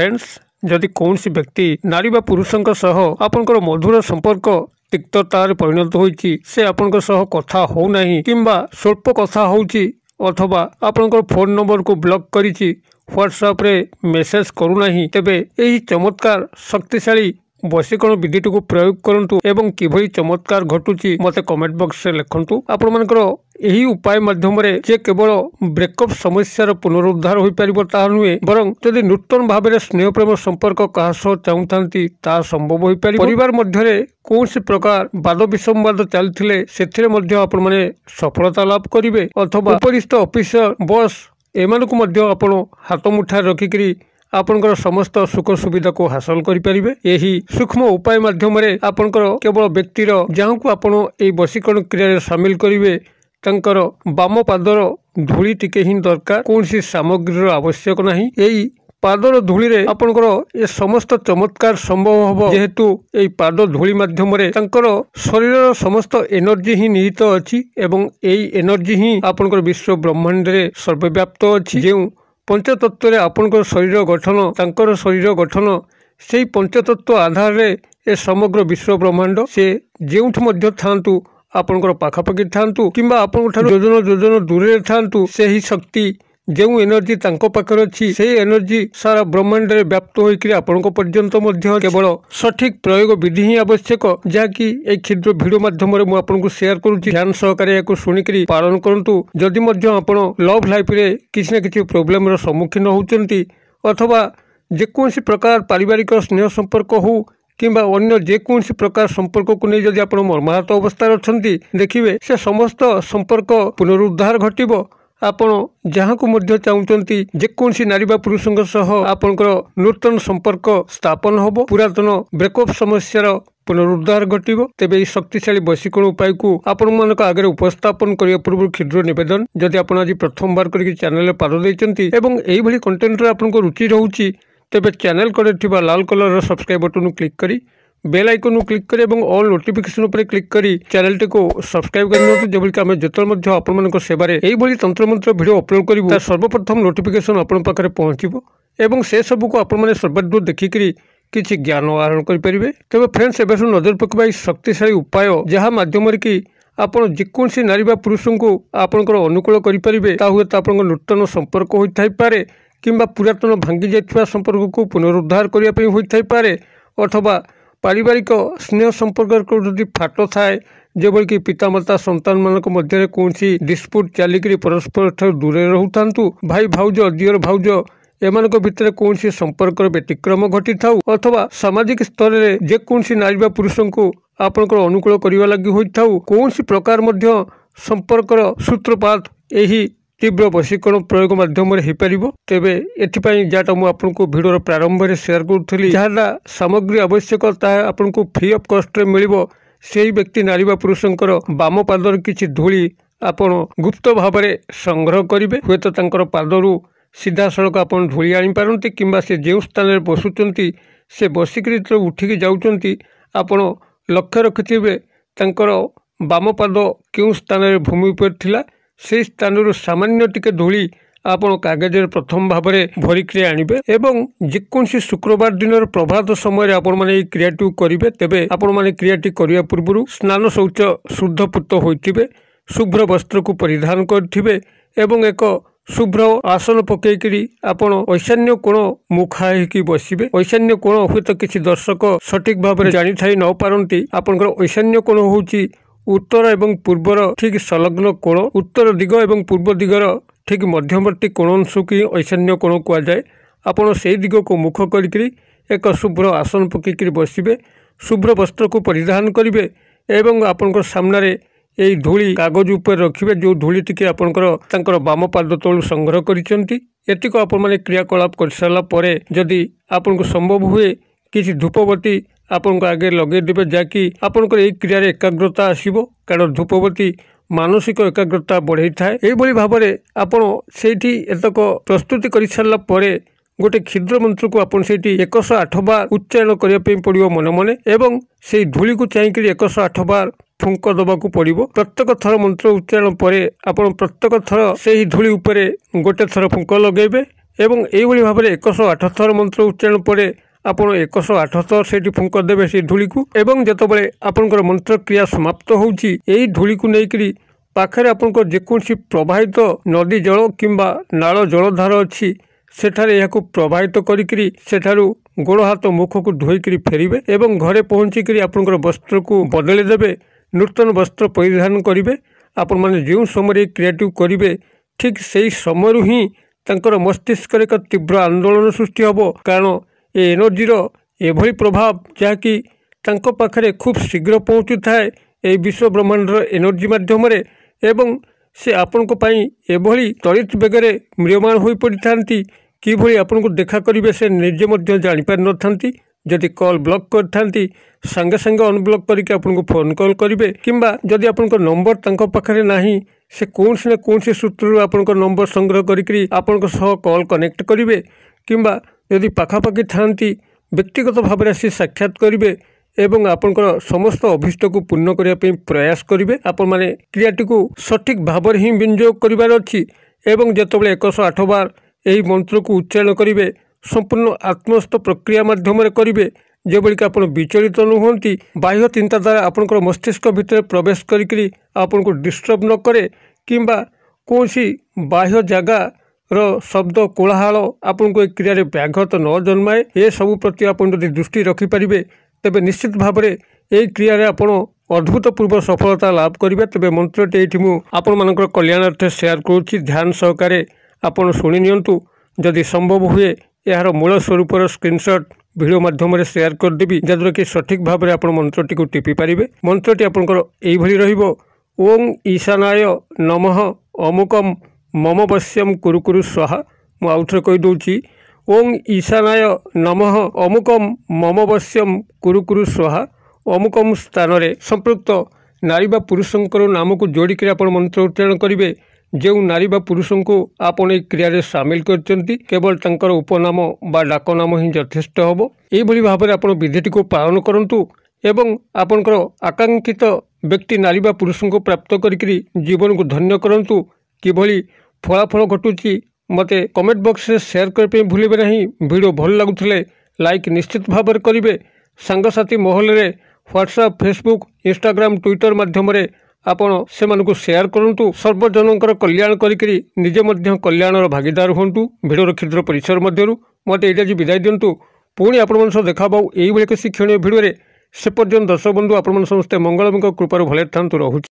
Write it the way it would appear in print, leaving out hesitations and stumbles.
Friends जदि कौन व्यक्ति नारी बा पुरुषों सह आपनकर मधुर संपर्क तिक्ततार परिणत होइछि से आपनकर सह कथा हो नाही किंबा स्वल्प कथा होउछि अथवा आपनकर फोन नंबर को ब्लॉक करिछि व्हाट्सएप रे मेसेज करू नाही तेबे एही चमत्कार शक्तिशाली वशीकरण विधिटी को प्रयोग करंतु एवं किभली चमत्कार घटुची मते कमेंट बॉक्स रे लिखंतु। आपण मानकर एही उपाय माध्यम रे जे केवल ब्रेकअप समस्यार पुनरुद्धार होई परिबो ता नुहे बरं जदि नूतन भाव में स्नेह प्रेम संपर्क कहा सह चाहूथांती ता संभव होई परिबो। परिवार मध्य रे कौन प्रकार वाद विसंवाद चलथिले सेथिरे मध्य आपण माने सफलता लाभ करिवे अथवा उपरिस्थ ऑफिसर बॉस एमानकु मध्य आपण हाथ मुठा रखिकरी आपनकर समस्त सुख सुविधा को हासिल करिपारिबे। एही सूक्ष्म उपाय माध्यम रे आपनकर केवल व्यक्तिर जहाँ को आपण एही वशीकरण क्रिया रे शामिल करिवे तांकर बाम पादर धूली टिके ही दरकार कौन सामग्री आवश्यक नहीं। एही पादर धूली रे आपनकर ए समस्त चमत्कार संभव हबो जेहेतु एही पाद धूली माध्यम रे तांकर शरीर समस्त एनर्जी ही निहित अछि एवं एही एनर्जी ही आपनकर विश्व ब्रह्मांड रे सर्वव्याप्त अछि। जेउ पंचतत्व रे आपनकर शरीर गठन तांकर शरीर गठन सेही पंचतत्व आधार रे ए समग्र विश्व ब्रह्मांड से जेउठ मध्य थांतु आपनकर पाखापाखि थांतु किंबा आपनकर योजन योजन दूर रे थांतु सेही शक्ति जेउ एनर्जी तांको पाखर अछि सेही एनर्जी सारा ब्रह्मांड रे व्याप्त होइकरी आपनको पर्यंत मध्य केवल सठिक प्रयोग विधि ही आवश्यक जाकि ए क्षुद्र वीडियो माध्यम रे मु आपनको शेयर करूची। ध्यान सहकारे याको सुनिकरी पालन करंतु। जदि मध्य आपण लव लाइफ रे किछि न किछि प्रॉब्लम रो सम्मुखीन होउचंती अथवा जेकोसी प्रकार पारिवारिक स्नेह संपर्क हो किंबा अन्य जेकोसी प्रकार संपर्क को नहीं जदि आपण मर्माहत अवस्था अछंती देखिवे से समस्त संपर्क पुनरुद्धार घटिबो। आपण जहाँ को मध्य चाहूचंती जेकोसी नारी बा पुरुषों सह आपनकर नूतन संपर्क स्थापन होबो पुरातन ब्रेकअप समस्यार पुनरुद्धार घटिबो। तेबे ई शक्तिशाली वशीकरण उपाय को आपण मानक आगे उपस्थापन करिया पूर्व क्षुद्र निवेदन जदि आपण आज प्रथम बार करके चैनल रे पाद दैचंती एवं एही भली कंटेंट रे आपनको रुचि रहउची तेबे चैनल करे थिबा लाल कलर रो सब्सक्राइब बटन क्लिक करी बेल आइकन क्लिक करी एवं ऑल नोटिफिकेशन पर क्लिक करी चैनल टी को सब्सक्राइब करनियंतु जेबल कि आमे जतल मध्य आपण मानक सेवारे एही भली तंत्र मंत्र वीडियो अपलोड करिवु ता सर्वप्रथम नोटिफिकेशन आपण पाखरे पहुंचीबो एवं से सब को आपण माने सर्वदूर देखिकरी किछि ज्ञान आहरण करि परिबे। तबे फ्रेंड्स एबेसु नजर पकबाई शक्तिशाली उपाय जहाँ माध्यम रे कि आपण जेकोसी नारी बा पुरुषों को आपनकर अनुकूल करि परिबे ता हुए ता आपनकर नूतन संपर्क होई थाई पारे किंबा पुरातन भांगी जाइथिबा संपर्क को पुनरुद्धार करिया पई होई थाई पारे अथवा पारिवारिक स्नेह संपर्क को जदि फाट थाए जेबल कि पितामाता संतान मानक मध्य कौन डिस्प्यूट चलिकी परस्पर दूर रहूथांतु भाई भाउज दियर भाउज एमानक भितर कौन संपर्क व्यतिक्रम घटी था अथवा सामाजिक स्तर रे जेकोसी नारी बा पुरुषों को आपनकर अनुकूल करिवा लागि होई थाउ कौन प्रकार मध्य संपर्कर सूत्रपात एही तीव्र वशीकरण प्रयोग माध्यम हो पारिबो। तेबे एथिपाई जाटा मु आपनको वीडियो प्रारंभ रे शेयर करूथली जहादा सामग्री आवश्यक ता आपनको फ्री ऑफ कॉस्ट रे मिलिबो। सेही व्यक्ति नारी बा पुरुषंकर बाम पादर किछि धूली आपण गुप्त भाव में संग्रह करिवे हुए तो तांकर पादरू सीधा सड़क आपण धूली आनी पारंती किंबा से जेउ स्थान रे बसुचंती से बसिकरी तो उठिकी जाउचंती आपण लक्ष्य रखिथिबे तांकर बाम पाद केउ स्थान रे भूमि पर थिला से स्थान सामान्य टिके धूली आपण कागज प्रथम भाव में भरिक आनिबे एवं जेकोसी शुक्रवार दिन प्रभात समय आपण माने क्रियाटी करिवे। तेबे आपण माने क्रियाटी करिया पूर्व स्नान शौच शुद्धपूत होइथिबे शुभ्र वस्त्र को परिधान करथिबे एवं एक शुभ्र आसन पकईकरी आपण ईशान्य कोण मुखा होइकी बसिबे। ईशान्य कोण हुए तो किसी दर्शक सठिक भाव में जानी थाई न पारंती आपनकर ईशान्य कोण होउची उत्तर एवं पूर्वर ठीक संलग्न कोण उत्तर दिग एवं पूर्व दिगर ठीक मध्यवर्ती कोण अंश की ईशान्य कोण कहुए। आपण से दिग को मुख करी एक शुभ्र आसन पकईकरी बसिबे शुभ्र वस्त्र को परिधान करिवे एवं आपनकर सामने यही धूली कागज उपर रखिए जो धूली टी आपंकर बाम पाद तलू संग्रह करिसेंती। एतिक आपण माने क्रियाकलाप कर सारा परे जदि आपन को संभव हुए किसी धूपबत्ती आपन को आगे लगे देबे जाकि आपनकर एही क्रिया रे एकाग्रता आसीबो कारण धूपबत्ती मानसिक एकाग्रता बढ़ाई थाए। एही भली भाबरे आपण सेठी एतक प्रस्तुति कर सारा परे गोटे क्षुद्र मंत्र को आपन सेठी 108 बार उच्चारण करिया पे पड़िबो मन मने एवं सेही धूली को चाहिकरी 108 बार फुंक दबाकू पड़िबो। प्रत्येक थर मंत्र उच्चारण परे आपण प्रत्येक थर सेही धूली उपरे गोटे थर फुंक लगेबे এবং এইভাবে ভাবে 108 থর মন্ত্র উচ্চাरण পরে ଆପଣ 108 ଥର ସେଇଠି ଫୁଙ୍କ ଦେବେ ସେଇ ଧୂଳିକୁ ଏବଂ ଯେତେବେଳେ ଆପଣଙ୍କର ମନ୍ତ୍ର କ୍ରିୟା ସମାପ୍ତ ହେଉଛି ଏହି ଧୂଳିକୁ ନେଇକରି ପାଖରେ ଆପଣଙ୍କର ଯେକୌଣସି ପ୍ରବାହିତ ନଦୀ ଜଳ କିମ୍ବା ନାଳ ଜଳଧାର ଅଛି ସେଠାରେ ଏହାକୁ ପ୍ରବାହିତ କରିକିରି ସେଠାରୁ ଗୋଡ଼ ହାତ ମୁଖକୁ ଧୋଇକରି ଫେରିବେ ଏବଂ ଘରେ ପହଞ୍ଚିକରି ଆପଣଙ୍କର ବସ୍ତ୍ରକୁ ବଦଳି ଦେବେ, ନୂତନ ବସ୍ତ୍ର ପରିଧାନ କରିବେ। ଆପଣମାନେ ଯେଉଁ ସମୟରେ ଏହି କ୍ରିୟାଟିକୁ କରିବେ ଠିକ୍ ସେହି ସମୟରୁ ହିଁ ତାଙ୍କର ମସ୍ତିଷ୍କରେ ଏକ ତୀବ୍ର ଆନ୍ଦୋଳନ ସୃଷ୍ଟି ହେବ, କାରଣ ଏ ଏନର୍ଜିର ଏଭଳି ପ୍ରଭାବ ଯାହାକି ତାଙ୍କ ପାଖରେ ଖୁବ୍ ଶୀଘ୍ର ପହଞ୍ଚୁଥାଏ ଏହି ବିଶ୍ୱ ବ୍ରହ୍ମାଣ୍ଡର ଏନର୍ଜି ମାଧ୍ୟମରେ ଏବଂ ସେ ଆପଣଙ୍କ ପାଇଁ ଏଭଳି ତ୍ୱରିତ ବେଗରେ ମ୍ରିୟମାଣ ହୋଇପଡ଼ିଥାନ୍ତି କିଭଳି ଆପଣଙ୍କୁ ଦେଖା କରିବେ ସେ ନିଜେ ମଧ୍ୟ ଜାଣିପାରିନଥାନ୍ତି। ଯଦି କଲ୍ ବ୍ଲକ୍ କରିଥାନ୍ତି ସାଙ୍ଗେ ସାଙ୍ଗେ ଅନବ୍ଲକ୍ କରିକି ଆପଣଙ୍କୁ ଫୋନ୍ କଲ୍ କରିବେ କିମ୍ବା ଯଦି ଆପଣଙ୍କ ନମ୍ବର ତାଙ୍କ ପାଖରେ ନାହିଁ ସେ କୌଣସି ନା କୌଣସି ସୂତ୍ରରୁ ଆପଣଙ୍କ ନମ୍ବର ସଂଗ୍ରହ କରିକି ଆପଣଙ୍କ ସହ କଲ୍ କନେକ୍ଟ କରିବେ କିମ୍ବା ଯଦି ପାଖାପାଖି ଥାଆନ୍ତି ବ୍ୟକ୍ତିଗତ ଭାବରେ ଆସି ସାକ୍ଷାତ କରିବେ ଏବଂ ଆପଣଙ୍କର ସମସ୍ତ ଅଭୀଷ୍ଟକୁ ପୂର୍ଣ୍ଣ କରିବା ପାଇଁ ପ୍ରୟାସ କରିବେ। ଆପଣମାନେ କ୍ରିୟାଟିକୁ ସଠିକ୍ ଭାବରେ ହିଁ ବିନିଯୋଗ କରିବାର ଅଛି ଏବଂ ଯେତେବେଳେ 108 ବାର ଏହି ମନ୍ତ୍ରକୁ ଉଚ୍ଚାରଣ କରିବେ ସମ୍ପୂର୍ଣ୍ଣ ଆତ୍ମସ୍ଥ ପ୍ରକ୍ରିୟା ମାଧ୍ୟମରେ କରିବେ ଯେଭଳିକି ଆପଣ ବିଚଳିତ ନୁହନ୍ତି, ବାହ୍ୟ ଚିନ୍ତାଧାରା ଆପଣଙ୍କର ମସ୍ତିଷ୍କ ଭିତରେ ପ୍ରବେଶ କରିକି ଆପଣଙ୍କୁ ଡିଷ୍ଟର୍ବ ନ କରେ କିମ୍ବା କୌଣସି ବାହ୍ୟ ଜାଗାର ଶବ୍ଦ କୋଳାହଳ ଆପଣଙ୍କୁ ଏ କ୍ରିୟାରେ ବ୍ୟାଘାତ ନ ଜନ୍ମାଏ। ଏସବୁ ପ୍ରତି ଆପଣ ଯଦି ଦୃଷ୍ଟି ରଖିପାରିବେ ତେବେ ନିଶ୍ଚିତ ଭାବରେ ଏହି କ୍ରିୟାରେ ଆପଣ ଅଦ୍ଭୁତପୂର୍ବ ସଫଳତା ଲାଭ କରିବେ। ତେବେ ମନ୍ତ୍ରଟି ଏଇଠି ମୁଁ ଆପଣମାନଙ୍କର କଲ୍ୟାଣାର୍ଥେ ସେୟାର କରୁଛି, ଧ୍ୟାନ ସହକାରେ ଆପଣ ଶୁଣି ନିଅନ୍ତୁ। ଯଦି ସମ୍ଭବ ହୁଏ ଏହାର ମୂଳ ସ୍ୱରୂପର ସ୍କ୍ରିନଶଟ୍ ଭିଡ଼ିଓ ମାଧ୍ୟମରେ ସେୟାର କରିଦେବି ଯାହାଦ୍ୱାରା କି ସଠିକ୍ ଭାବରେ ଆପଣ ମନ୍ତ୍ରଟିକୁ ଟିପି ପାରିବେ। ମନ୍ତ୍ରଟି ଆପଣଙ୍କର ଏଇଭଳି ରହିବ, ଓଂ ଈଶାନାୟ ନମଃ ଅମୁକମ୍ ମମ ବଶ୍ୟମ୍ କୁରୁ କୁରୁ ସ୍ୱାହା। ମୁଁ ଆଉଥରେ କହିଦେଉଛି, ଓଂ ଈଶାନାୟ ନମଃ ଅମୁକମ୍ ମମ ବଶ୍ୟମ୍ କୁରୁ କୁରୁ ସ୍ୱାହା। ଅମୁକମ୍ ସ୍ଥାନରେ ସମ୍ପୃକ୍ତ ନାରୀ ବା ପୁରୁଷଙ୍କର ନାମକୁ ଯୋଡ଼ିକରି ଆପଣ ମନ୍ତ୍ର ଉଚ୍ଚାରଣ କରିବେ। ଯେଉଁ ନାରୀ ବା ପୁରୁଷଙ୍କୁ ଆପଣ ଏହି କ୍ରିୟାରେ ସାମିଲ କରିଛନ୍ତି କେବଳ ତାଙ୍କର ଉପନାମ ବା ଡାକନାମ ହିଁ ଯଥେଷ୍ଟ ହେବ। ଏହିଭଳି ଭାବରେ ଆପଣ ବିଧିଟିକୁ ପାଳନ କରନ୍ତୁ ଏବଂ ଆପଣଙ୍କର ଆକାଂକ୍ଷିତ ବ୍ୟକ୍ତି ନାରୀ ବା ପୁରୁଷଙ୍କୁ ପ୍ରାପ୍ତ କରିକି ଜୀବନକୁ ଧନ୍ୟ କରନ୍ତୁ। କିଭଳି ଫଳାଫଳ ଘଟୁଛି ମୋତେ କମେଣ୍ଟ ବକ୍ସରେ ସେୟାର କରିବା ପାଇଁ ଭୁଲିବେ ନାହିଁ। ଭିଡ଼ିଓ ଭଲ ଲାଗୁଥିଲେ ଲାଇକ୍ ନିଶ୍ଚିତ ଭାବରେ କରିବେ। ସାଙ୍ଗସାଥି ମହଲରେ ହ୍ୱାଟ୍ସଆପ୍, ଫେସବୁକ୍, ଇନଷ୍ଟାଗ୍ରାମ, ଟ୍ୱିଟର ମାଧ୍ୟମରେ ଆପଣ ସେମାନଙ୍କୁ ସେୟାର କରନ୍ତୁ। ସର୍ବଜନଙ୍କର କଲ୍ୟାଣ କରିକି ନିଜେ ମଧ୍ୟ କଲ୍ୟାଣର ଭାଗିଦାର ହୁଅନ୍ତୁ। ଭିଡ଼ିଓର କ୍ଷୁଦ୍ର ପରିସର ମଧ୍ୟରୁ ମୋତେ ଏଇଟା ଆଜି ବିଦାୟ ଦିଅନ୍ତୁ। ପୁଣି ଆପଣମାନଙ୍କ ସହ ଦେଖା ହେବା ଏଇଭଳି ଏକ ଶିକ୍ଷଣୀୟ ଭିଡ଼ିଓରେ। ସେ ପର୍ଯ୍ୟନ୍ତ ଦର୍ଶକ ବନ୍ଧୁ ଆପଣମାନେ ସମସ୍ତେ ମଙ୍ଗଳଙ୍କ କୃପାରୁ ଭଲରେ ଥାନ୍ତୁ। ରହୁଛି।